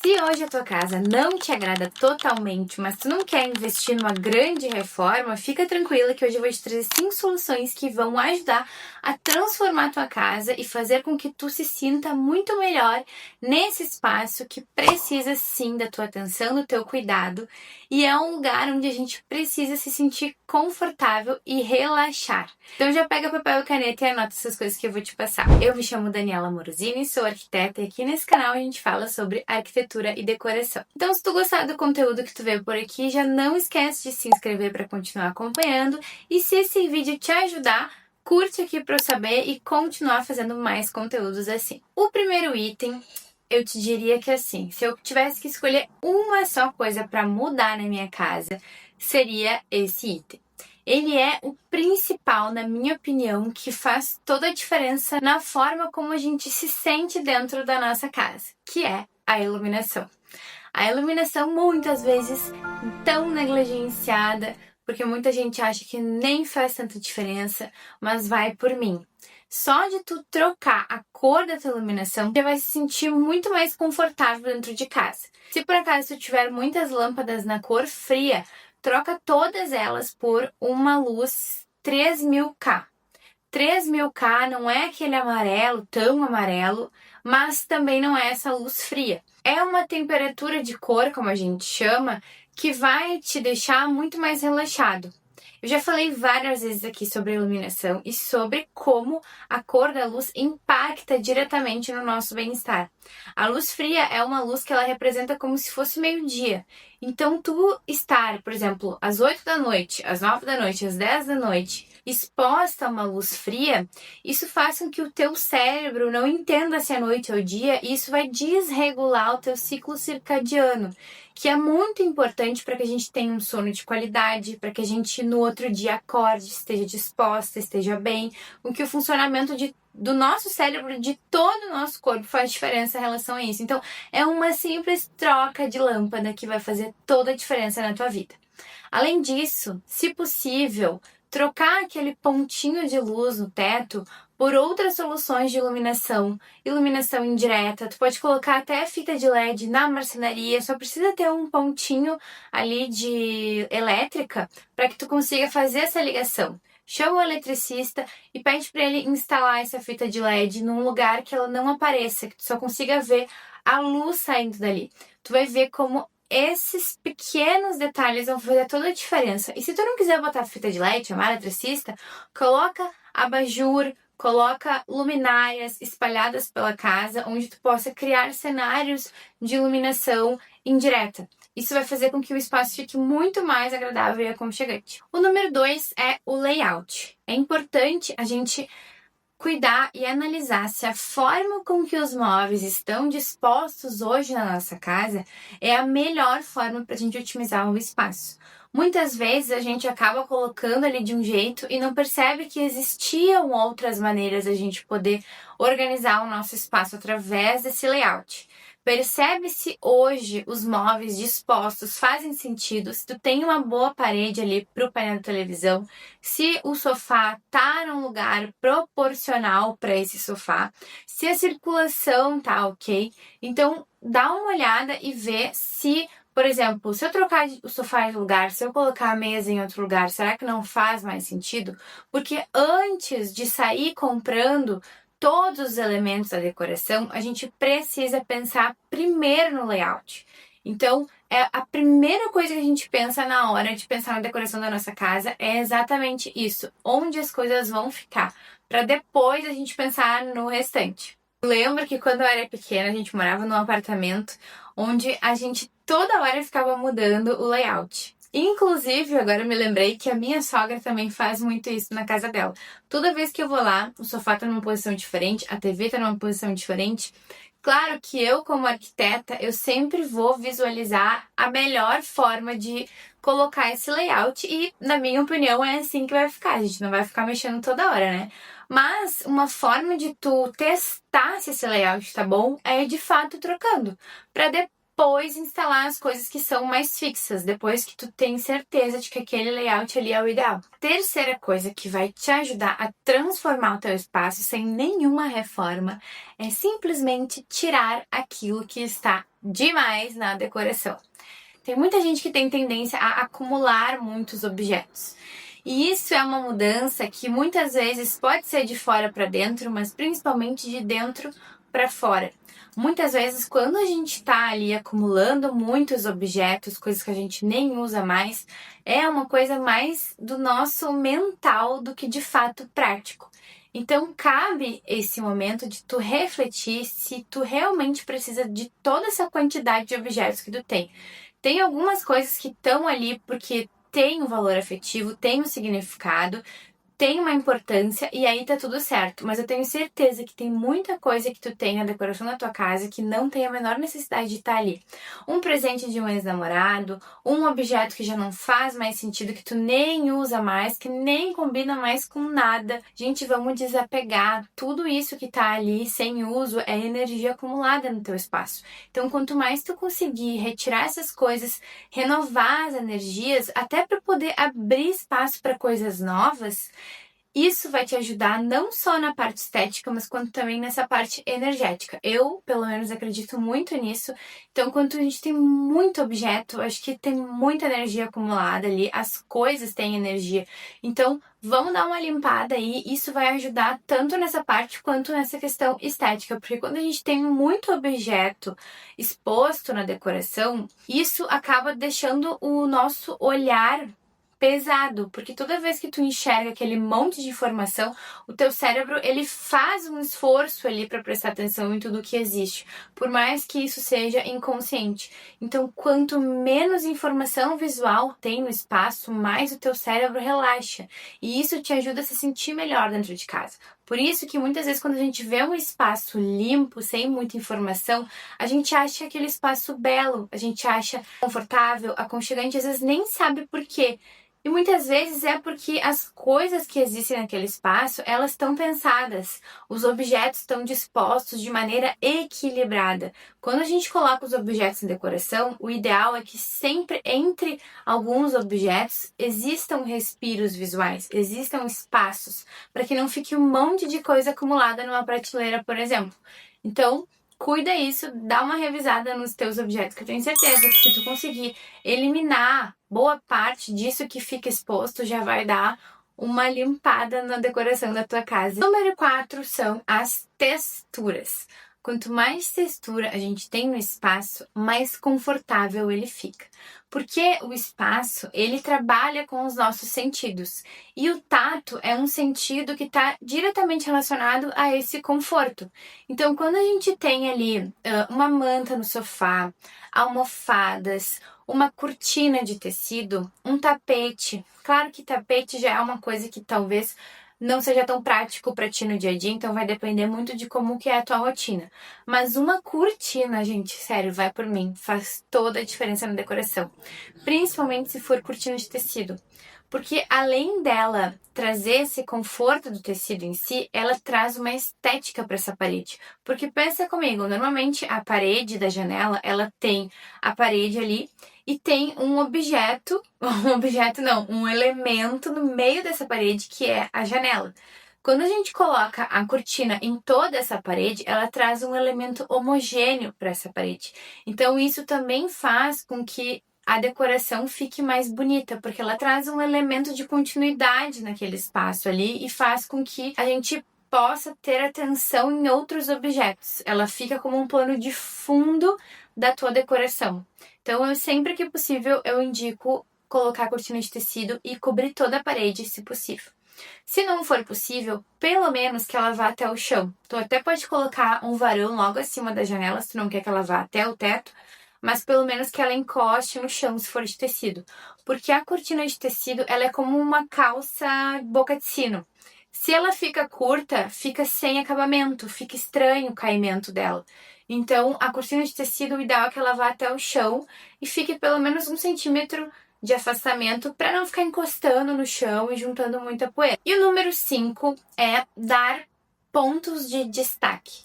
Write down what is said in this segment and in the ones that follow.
Se hoje a tua casa não te agrada totalmente, mas tu não quer investir numa grande reforma, fica tranquila que hoje eu vou te trazer 5 soluções que vão ajudar a transformar a tua casa e fazer com que tu se sinta muito melhor nesse espaço que precisa sim da tua atenção, do teu cuidado, e é um lugar onde a gente precisa se sentir confortável e relaxar. Então já pega papel e caneta e anota essas coisas que eu vou te passar. Eu me chamo Daniela Morosini, sou arquiteta e aqui nesse canal a gente fala sobre arquitetura e decoração. Então se tu gostar do conteúdo que tu vê por aqui, já não esquece de se inscrever para continuar acompanhando, e se esse vídeo te ajudar, curte aqui para eu saber e continuar fazendo mais conteúdos assim. O primeiro item, eu te diria que assim, se eu tivesse que escolher uma só coisa para mudar na minha casa, seria esse item. Ele é o principal, na minha opinião, que faz toda a diferença na forma como a gente se sente dentro da nossa casa, que é a iluminação. A iluminação muitas vezes tão negligenciada, porque muita gente acha que nem faz tanta diferença, mas vai por mim. Só de tu trocar a cor da tua iluminação, você vai se sentir muito mais confortável dentro de casa. Se por acaso tu tiver muitas lâmpadas na cor fria, troca todas elas por uma luz 3000K. 3000K não é aquele amarelo, tão amarelo, mas também não é essa luz fria. É uma temperatura de cor, como a gente chama, que vai te deixar muito mais relaxado. Eu já falei várias vezes aqui sobre iluminação e sobre como a cor da luz impacta diretamente no nosso bem-estar. A luz fria é uma luz que ela representa como se fosse meio-dia. Então, tu estar, por exemplo, às 8 da noite, às 9 da noite, às 10 da noite, exposta a uma luz fria, isso faz com que o teu cérebro não entenda se é noite ou dia, e isso vai desregular o teu ciclo circadiano, que é muito importante para que a gente tenha um sono de qualidade, para que a gente no outro dia acorde, esteja disposta, esteja bem, com que o funcionamento do nosso cérebro, de todo o nosso corpo, faz diferença em relação a isso. Então, é uma simples troca de lâmpada que vai fazer toda a diferença na tua vida. Além disso, se possível, trocar aquele pontinho de luz no teto por outras soluções de iluminação, iluminação indireta. Tu pode colocar até fita de LED na marcenaria, só precisa ter um pontinho ali de elétrica para que tu consiga fazer essa ligação. Chama o eletricista e pede para ele instalar essa fita de LED num lugar que ela não apareça, que tu só consiga ver a luz saindo dali. Tu vai ver como esses pequenos detalhes vão fazer toda a diferença. E se tu não quiser botar fita de LED, chamar eletricista, coloca abajur, coloca luminárias espalhadas pela casa, onde tu possa criar cenários de iluminação indireta. Isso vai fazer com que o espaço fique muito mais agradável e aconchegante. O número 2 é o layout. É importante a gente cuidar e analisar se a forma com que os móveis estão dispostos hoje na nossa casa é a melhor forma para a gente otimizar o espaço. Muitas vezes a gente acaba colocando ali de um jeito e não percebe que existiam outras maneiras de a gente poder organizar o nosso espaço através desse layout. Percebe se hoje os móveis dispostos fazem sentido, se tu tem uma boa parede ali para o painel da televisão, se o sofá tá num lugar proporcional para esse sofá, se a circulação tá ok. Então, dá uma olhada e vê se, por exemplo, se eu trocar o sofá de lugar, se eu colocar a mesa em outro lugar, será que não faz mais sentido? Porque antes de sair comprando todos os elementos da decoração, a gente precisa pensar primeiro no layout. Então, a primeira coisa que a gente pensa na hora de pensar na decoração da nossa casa é exatamente isso, onde as coisas vão ficar, para depois a gente pensar no restante. Eu lembro que quando eu era pequena, a gente morava num apartamento onde a gente toda hora ficava mudando o layout. Inclusive, agora eu me lembrei que a minha sogra também faz muito isso na casa dela. Toda vez que eu vou lá, o sofá tá numa posição diferente, a TV tá numa posição diferente. Claro que eu, como arquiteta, eu sempre vou visualizar a melhor forma de colocar esse layout e, na minha opinião, é assim que vai ficar. A gente não vai ficar mexendo toda hora, né? Mas uma forma de tu testar se esse layout tá bom é de fato trocando, para depois instalar as coisas que são mais fixas, depois que tu tem certeza de que aquele layout ali é o ideal. Terceira coisa que vai te ajudar a transformar o teu espaço sem nenhuma reforma é simplesmente tirar aquilo que está demais na decoração. Tem muita gente que tem tendência a acumular muitos objetos. E isso é uma mudança que muitas vezes pode ser de fora para dentro, mas principalmente de dentro para fora. Muitas vezes, quando a gente está ali acumulando muitos objetos, coisas que a gente nem usa mais, é uma coisa mais do nosso mental do que de fato prático. Então, cabe esse momento de tu refletir se tu realmente precisa de toda essa quantidade de objetos que tu tem. Tem algumas coisas que estão ali porque tem um valor afetivo, tem um significado, tem uma importância e aí tá tudo certo. Mas eu tenho certeza que tem muita coisa que tu tem na decoração da tua casa que não tem a menor necessidade de estar ali. Um presente de um ex-namorado, um objeto que já não faz mais sentido, que tu nem usa mais, que nem combina mais com nada. Gente, vamos desapegar. Tudo isso que tá ali sem uso é energia acumulada no teu espaço. Então, quanto mais tu conseguir retirar essas coisas, renovar as energias, até para poder abrir espaço para coisas novas, isso vai te ajudar não só na parte estética, mas quanto também nessa parte energética. Eu, pelo menos, acredito muito nisso. Então, quando a gente tem muito objeto, acho que tem muita energia acumulada ali, as coisas têm energia. Então, vamos dar uma limpada aí. Isso vai ajudar tanto nessa parte quanto nessa questão estética, porque quando a gente tem muito objeto exposto na decoração, isso acaba deixando o nosso olhar pesado, porque toda vez que tu enxerga aquele monte de informação, o teu cérebro, ele faz um esforço ali para prestar atenção em tudo que existe, por mais que isso seja inconsciente. Então, quanto menos informação visual tem no espaço, mais o teu cérebro relaxa, e isso te ajuda a se sentir melhor dentro de casa. Por isso que muitas vezes quando a gente vê um espaço limpo, sem muita informação, a gente acha aquele espaço belo, a gente acha confortável, aconchegante, às vezes nem sabe por quê. E muitas vezes é porque as coisas que existem naquele espaço, elas estão pensadas. Os objetos estão dispostos de maneira equilibrada. Quando a gente coloca os objetos em decoração, o ideal é que sempre entre alguns objetos existam respiros visuais, existam espaços, para que não fique um monte de coisa acumulada numa prateleira, por exemplo. Então, cuida isso, dá uma revisada nos teus objetos, que eu tenho certeza que se tu conseguir eliminar boa parte disso que fica exposto, já vai dar uma limpada na decoração da tua casa. Número 4 são as texturas. Quanto mais textura a gente tem no espaço, mais confortável ele fica. Porque o espaço, ele trabalha com os nossos sentidos. E o tato é um sentido que está diretamente relacionado a esse conforto. Então, quando a gente tem ali uma manta no sofá, almofadas, uma cortina de tecido, um tapete. Claro que tapete já é uma coisa que talvez não seja tão prático para ti no dia a dia, então vai depender muito de como que é a tua rotina. Mas uma cortina, gente, sério, vai por mim, faz toda a diferença na decoração. Principalmente se for cortina de tecido. Porque além dela trazer esse conforto do tecido em si, ela traz uma estética para essa parede. Porque pensa comigo, normalmente a parede da janela, ela tem a parede ali e tem um objeto, um elemento no meio dessa parede que é a janela. Quando a gente coloca a cortina em toda essa parede, ela traz um elemento homogêneo para essa parede. Então isso também faz com que a decoração fique mais bonita, porque ela traz um elemento de continuidade naquele espaço ali e faz com que a gente possa ter atenção em outros objetos. Ela fica como um plano de fundo da tua decoração. Então, sempre que possível, eu indico colocar a cortina de tecido e cobrir toda a parede, se possível. Se não for possível, pelo menos que ela vá até o chão. Tu até pode colocar um varão logo acima da janela, se tu não quer que ela vá até o teto, mas pelo menos que ela encoste no chão se for de tecido. Porque a cortina de tecido, ela é como uma calça boca de sino. Se ela fica curta, fica sem acabamento, fica estranho o caimento dela. Então, a cortina de tecido, o ideal é que ela vá até o chão e fique pelo menos 1 centímetro de afastamento para não ficar encostando no chão e juntando muita poeira. E o número 5 é dar pontos de destaque.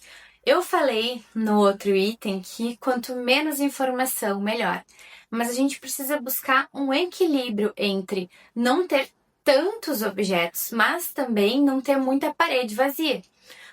Eu falei no outro item que quanto menos informação, melhor. Mas a gente precisa buscar um equilíbrio entre não ter tantos objetos, mas também não ter muita parede vazia.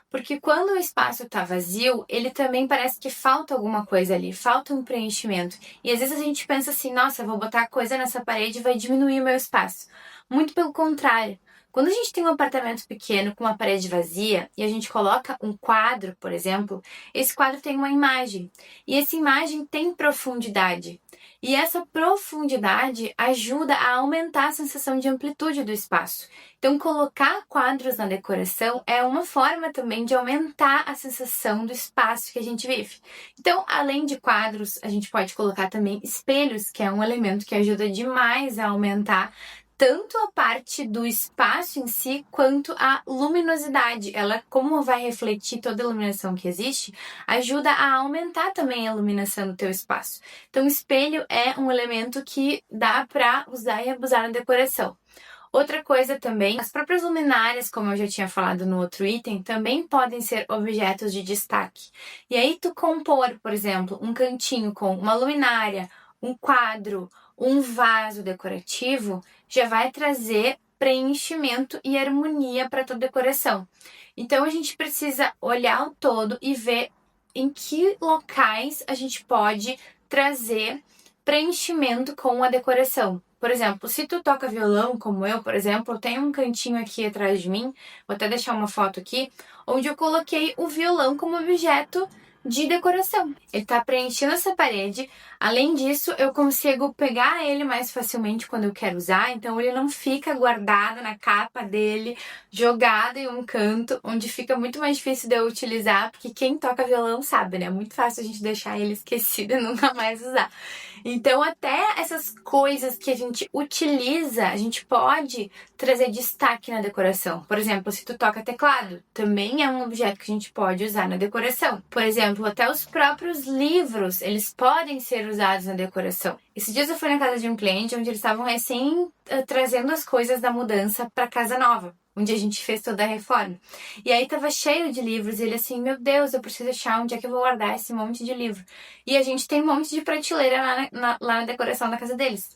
Porque quando o espaço está vazio, ele também parece que falta alguma coisa ali, falta um preenchimento. E às vezes a gente pensa assim, nossa, eu vou botar coisa nessa parede e vai diminuir o meu espaço. Muito pelo contrário. Quando a gente tem um apartamento pequeno com uma parede vazia e a gente coloca um quadro, por exemplo, esse quadro tem uma imagem. E essa imagem tem profundidade. E essa profundidade ajuda a aumentar a sensação de amplitude do espaço. Então, colocar quadros na decoração é uma forma também de aumentar a sensação do espaço que a gente vive. Então, além de quadros, a gente pode colocar também espelhos, que é um elemento que ajuda demais a aumentar tanto a parte do espaço em si, quanto a luminosidade. Ela, como vai refletir toda a iluminação que existe, ajuda a aumentar também a iluminação do teu espaço. Então, o espelho é um elemento que dá para usar e abusar na decoração. Outra coisa também, as próprias luminárias, como eu já tinha falado no outro item, também podem ser objetos de destaque. E aí tu compor, por exemplo, um cantinho com uma luminária, um quadro, um vaso decorativo, já vai trazer preenchimento e harmonia para tua decoração. Então a gente precisa olhar o todo e ver em que locais a gente pode trazer preenchimento com a decoração. Por exemplo, se tu toca violão, como eu, por exemplo, tem um cantinho aqui atrás de mim, vou até deixar uma foto aqui, onde eu coloquei o violão como objeto de decoração. Ele tá preenchendo essa parede. Além disso, eu consigo pegar ele mais facilmente quando eu quero usar, então ele não fica guardado na capa dele, jogado em um canto, onde fica muito mais difícil de eu utilizar, porque quem toca violão sabe, né? É muito fácil a gente deixar ele esquecido e nunca mais usar. Então, até essas coisas que a gente utiliza, a gente pode trazer destaque na decoração. Por exemplo, se tu toca teclado, também é um objeto que a gente pode usar na decoração. Por exemplo, até os próprios livros, eles podem ser usados na decoração. Esses dias eu fui na casa de um cliente onde eles estavam recém trazendo as coisas da mudança para casa nova, onde a gente fez toda a reforma. E aí tava cheio de livros, e ele assim, meu Deus, eu preciso achar onde é que eu vou guardar esse monte de livro. E a gente tem um monte de prateleira lá na decoração da casa deles.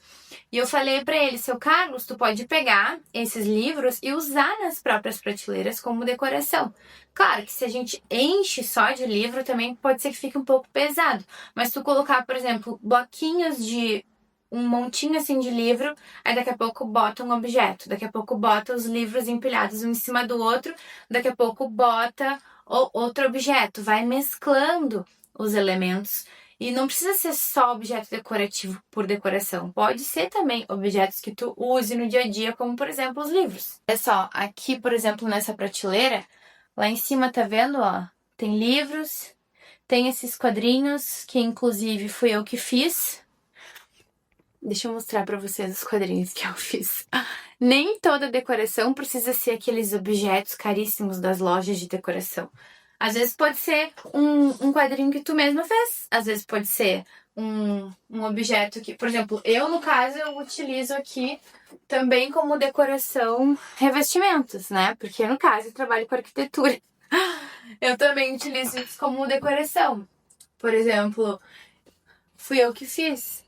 E eu falei pra ele, seu Carlos, tu pode pegar esses livros e usar nas próprias prateleiras como decoração. Claro que se a gente enche só de livro, também pode ser que fique um pouco pesado. Mas tu colocar, por exemplo, bloquinhos de um montinho assim de livro, aí daqui a pouco bota um objeto, daqui a pouco bota os livros empilhados um em cima do outro, daqui a pouco bota outro objeto, vai mesclando os elementos. E não precisa ser só objeto decorativo por decoração, pode ser também objetos que tu use no dia a dia, como por exemplo os livros. Olha só, aqui por exemplo nessa prateleira, lá em cima tá vendo, ó, tem livros, tem esses quadrinhos que inclusive fui eu que fiz. Deixa eu mostrar pra vocês os quadrinhos que eu fiz. Nem toda decoração precisa ser aqueles objetos caríssimos das lojas de decoração. Às vezes pode ser um quadrinho que tu mesma fez. Às vezes pode ser um objeto que... Por exemplo, eu, no caso, eu utilizo aqui também como decoração revestimentos, né? Porque, no caso, eu trabalho com arquitetura. Eu também utilizo isso como decoração. Por exemplo, fui eu que fiz.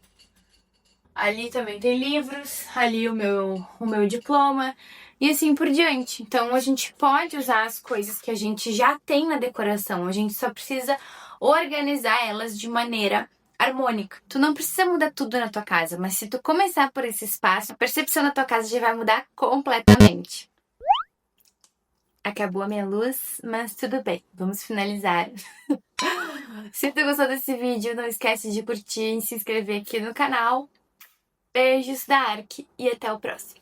Ali também tem livros, ali o meu diploma e assim por diante. Então a gente pode usar as coisas que a gente já tem na decoração, a gente só precisa organizar elas de maneira harmônica. Tu não precisa mudar tudo na tua casa, mas se tu começar por esse espaço, a percepção da tua casa já vai mudar completamente. Acabou a minha luz, mas tudo bem, vamos finalizar. Se tu gostou desse vídeo, não esquece de curtir e se inscrever aqui no canal. Beijos da Ark e até o próximo.